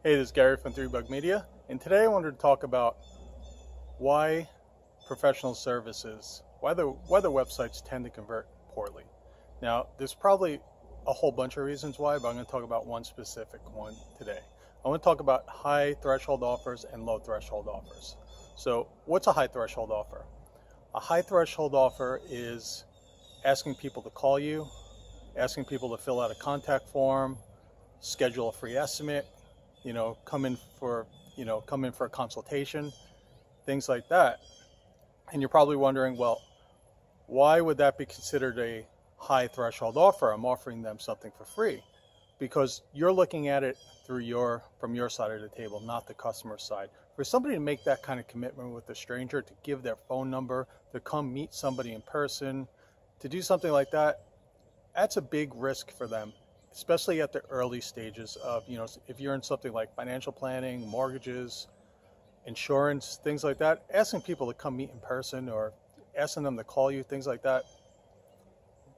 Hey, this is Gary from 3Bug Media, and today I wanted to talk about why professional services, why the websites tend to convert poorly. Now, there's probably a whole bunch of reasons why, but I'm going to talk about one specific one today. I want to talk about high threshold offers and low threshold offers. So, what's a high threshold offer? A high threshold offer is asking people to call you, asking people to fill out a contact form, schedule a free estimate, come in for a consultation, things like that. And you're probably wondering, well, why would that be considered a high threshold offer? I'm offering them something for free. Because you're looking at it from your side of the table, not the customer side. For somebody to make that kind of commitment with a stranger, to give their phone number, to come meet somebody in person, to do something like that, that's a big risk for them, especially at the early stages of, if you're in something like financial planning, mortgages, insurance, things like that. Asking people to come meet in person or asking them to call you, things like that,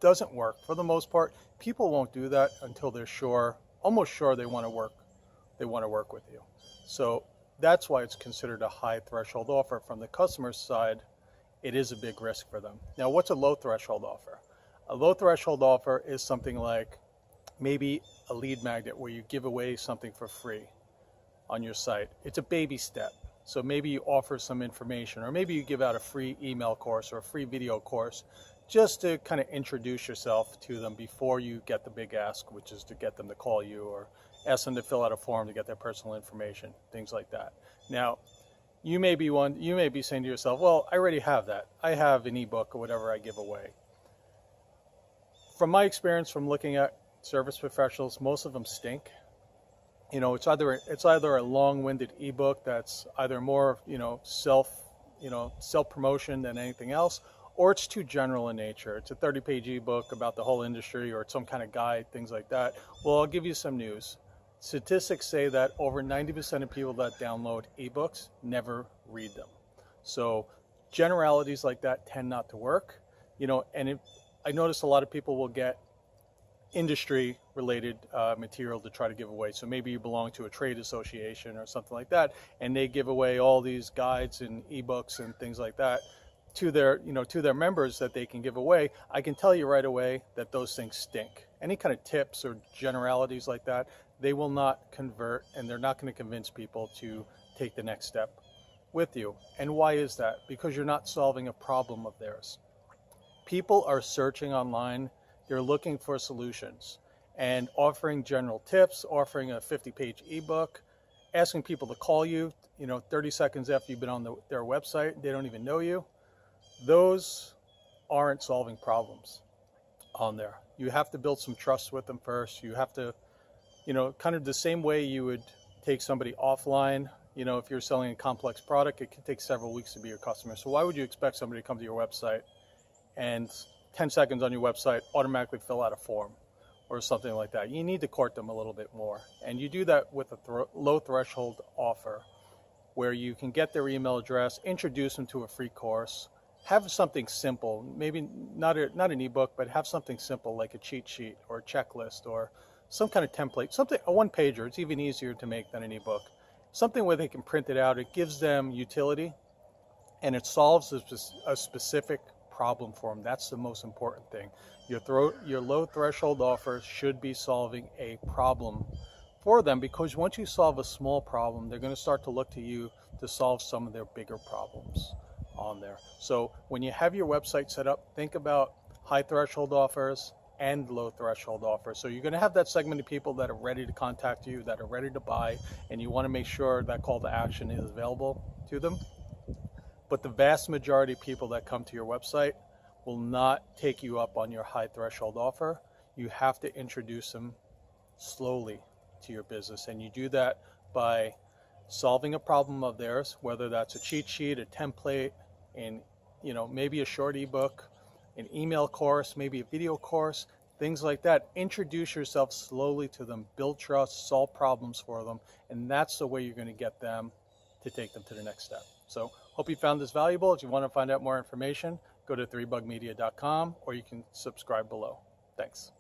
doesn't work. For the most part, people won't do that until they're almost sure they want to work with you. So that's why it's considered a high threshold offer. From the customer's side, it is a big risk for them. Now, what's a low threshold offer? A low threshold offer is something like maybe a lead magnet where you give away something for free on your site. It's a baby step. So maybe you offer some information, or maybe you give out a free email course or a free video course just to kind of introduce yourself to them before you get the big ask, which is to get them to call you or ask them to fill out a form to get their personal information, things like that. Now, you may be saying to yourself, well, I already have that. I have an ebook or whatever I give away. From my experience from looking at service professionals, most of them stink. It's either a long-winded ebook that's either more, self promotion than anything else, or it's too general in nature. It's a 30-page ebook about the whole industry, or it's some kind of guide, things like that. Well, I'll give you some news. Statistics say that over 90% of people that download ebooks never read them. So generalities like that tend not to work. I notice a lot of people will get industry related material to try to give away. So maybe you belong to a trade association or something like that, and they give away all these guides and ebooks and things like that to their members that they can give away. I can tell you right away that those things stink. Any kind of tips or generalities like that, they will not convert, and they're not going to convince people to take the next step with you. And why is that? Because you're not solving a problem of theirs. People are searching online. They're looking for solutions, and offering general tips, offering a 50-page ebook, asking people to call you, 30 seconds after you've been on their website, they don't even know you. Those aren't solving problems on there. You have to build some trust with them first. You have to, kind of the same way you would take somebody offline. If you're selling a complex product, it can take several weeks to be your customer. So why would you expect somebody to come to your website and 10 seconds on your website automatically fill out a form or something like that? You need to court them a little bit more. And you do that with a low threshold offer where you can get their email address, introduce them to a free course, have something simple, maybe not an ebook, but have something simple like a cheat sheet or a checklist or some kind of template, something, a one-pager. It's even easier to make than an ebook. Something where they can print it out. It gives them utility, and it solves a specific problem for them. That's the most important thing. Your low threshold offer should be solving a problem for them, because once you solve a small problem, they're going to start to look to you to solve some of their bigger problems on there. So when you have your website set up, think about high threshold offers and low threshold offers. So you're going to have that segment of people that are ready to contact you, that are ready to buy, and you want to make sure that call to action is available to them. But the vast majority of people that come to your website will not take you up on your high threshold offer. You have to introduce them slowly to your business, and you do that by solving a problem of theirs, whether that's a cheat sheet, a template, and maybe a short ebook, an email course, maybe a video course, things like that. Introduce yourself slowly to them, build trust, solve problems for them, and that's the way you're going to get them to take them to the next step. So hope you found this valuable. If you want to find out more information, go to 3bugmedia.com, or you can subscribe below. Thanks.